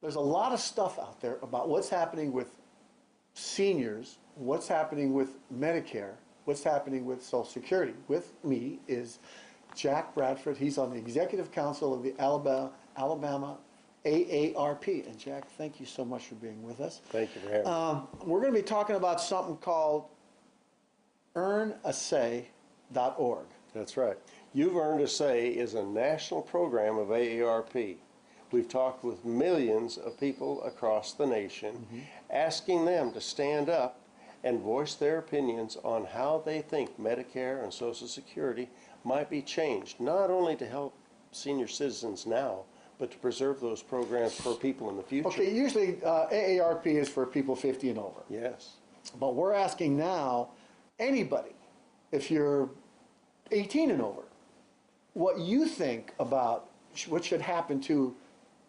There's a lot of stuff out there about what's happening with seniors, what's happening with Medicare, what's happening with Social Security. With me is Jack Bradford. He's on the Executive Council of the Alabama AARP. And Jack, thank you so much for being with us. Thank you for having me. We're going to be talking about something called earnasay.org. That's right. You've Earned a Say is a national program of AARP. We've talked with millions of people across the nation, asking them to stand up and voice their opinions on how they think Medicare and Social Security might be changed, not only to help senior citizens now, but to preserve those programs for people in the future. Okay, usually AARP is for people 50 and over. Yes. But we're asking now, anybody, if you're 18 and over, what you think about what should happen to,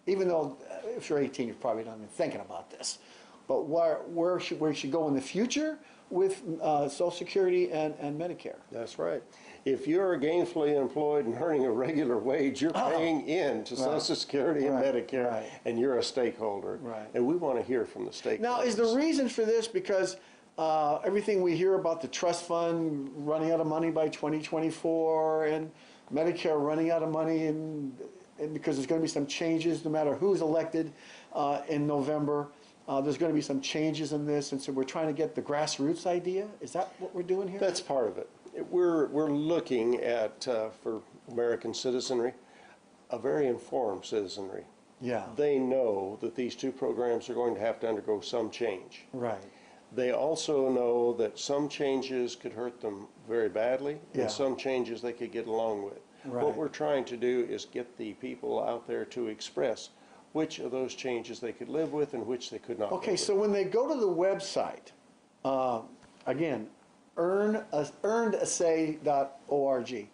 even though if you're 18, you're probably not even thinking about this, but where should go in the future with Social Security and Medicare? That's right. If you're gainfully employed and earning a regular wage, you're paying in to Social Security and Medicare, and you're a stakeholder. Right. And we want to hear from the stakeholders. Now, is the reason for this because everything we hear about the trust fund running out of money by 2024 and Medicare running out of money and because there's going to be some changes no matter who's elected in November. There's going to be some changes in this, and so we're trying to get the grassroots idea. Is that what we're doing here? That's part of it. We're looking at, for American citizenry, a very informed citizenry. Yeah. They know that these two programs are going to have to undergo some change. Right. They also know that some changes could hurt them very badly, Yeah. and some changes they could get along with. Right. What we're trying to do is get the people out there to express which of those changes they could live with and which they could not. Okay, so when they go to the website, again, earnedasay.org,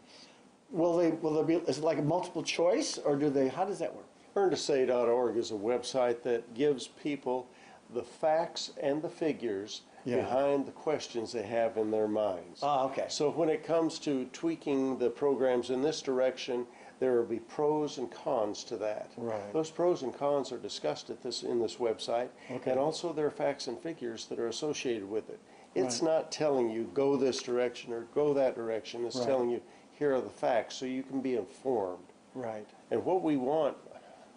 will there be, is it like a multiple choice, or how does that work? Earnedasay.org is a website that gives people the facts and the figures behind the questions they have in their minds. Okay. So when it comes to tweaking the programs in this direction, there will be pros and cons to that. Right. Those pros and cons are discussed in this website, and also there are facts and figures that are associated with it. It's not telling you go this direction or go that direction. It's telling you here are the facts so you can be informed. Right. And what we want,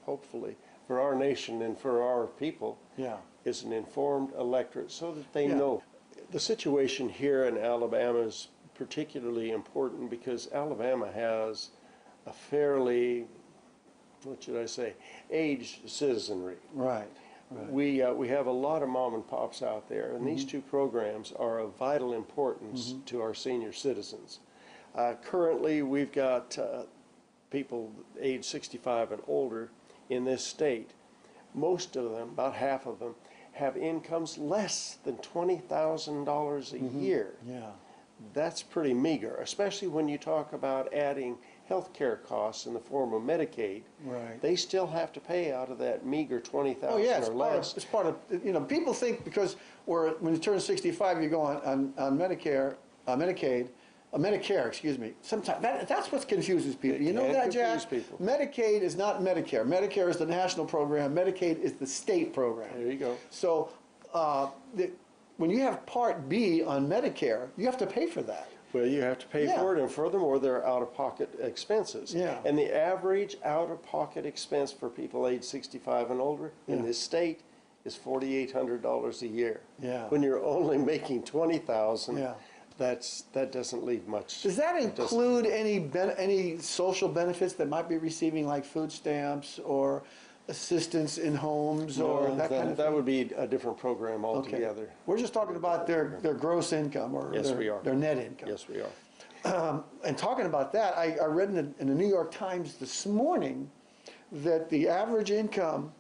hopefully, for our nation and for our people is an informed electorate so that they know. The situation here in Alabama is particularly important because Alabama has a fairly, what should I say, aged citizenry. Right. We have a lot of mom and pops out there, and these two programs are of vital importance to our senior citizens. Currently, we've got people age 65 and older in this state. Most of them, about half of them, have incomes less than $20,000 a year. Yeah. That's pretty meager, especially when you talk about adding health care costs in the form of Medicaid. Right. They still have to pay out of that meager $20,000 or less. It's part of, people think because when you turn 65, you go on Medicare, Medicare, excuse me. Sometimes that's what confuses people. You know that, Jack? Medicaid is not Medicare. Medicare is the national program. Medicaid is the state program. There you go. So when you have Part B on Medicare, you have to pay for that. Well, you have to pay for it, and furthermore, they're out-of-pocket expenses. Yeah. And the average out-of-pocket expense for people age 65 and older in this state is $4,800 a year. Yeah. When you're only making $20,000, that doesn't leave much. Does that include any social benefits that might be receiving, like food stamps or assistance in homes or that kind of thing? That would be a different program altogether. Okay. We're just talking about their gross income or their net income. Yes, we are. And talking about that, I read in the New York Times this morning that the average income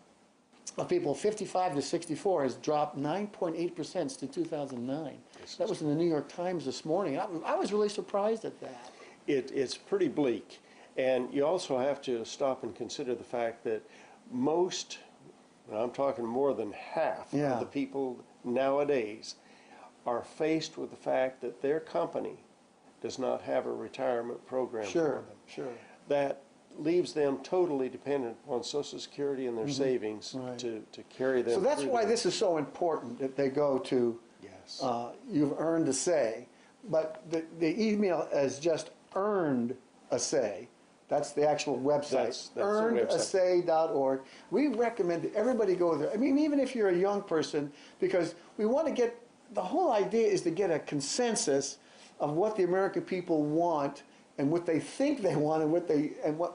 of people 55 to 64 has dropped 9.8% since 2009. That was in the New York Times this morning. I was really surprised at that. It's pretty bleak. And you also have to stop and consider the fact that most, and I'm talking more than half of the people nowadays are faced with the fact that their company does not have a retirement program for them. Sure. That leaves them totally dependent on Social Security and their savings Right. to carry them So that's through why their- this is so important that they go to, Yes. you've earned a say. But the email is just earned a say. That's the actual website. That's the website. Earnedasay.org. We recommend that everybody go there. I mean, even if you're a young person, because we want to get, the whole idea is to get a consensus of what the American people want and what they think they want and what they're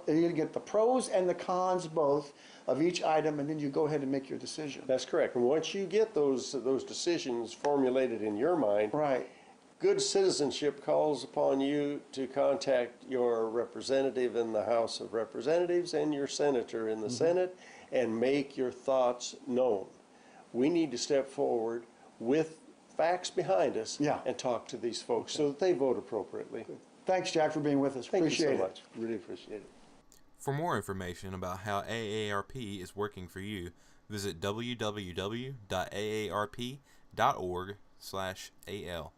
going to get the pros and the cons both of each item, and then you go ahead and make your decision. That's correct. And once you get those decisions formulated in your mind, Right. good citizenship calls upon you to contact your representative in the House of Representatives and your senator in the Senate and make your thoughts known. We need to step forward with facts behind us Yeah. and talk to these folks so that they vote appropriately. Thanks, Jack, for being with us. Thank Appreciate you so it. much. Really appreciate it. For more information about how AARP is working for you, visit www.aarp.org/al.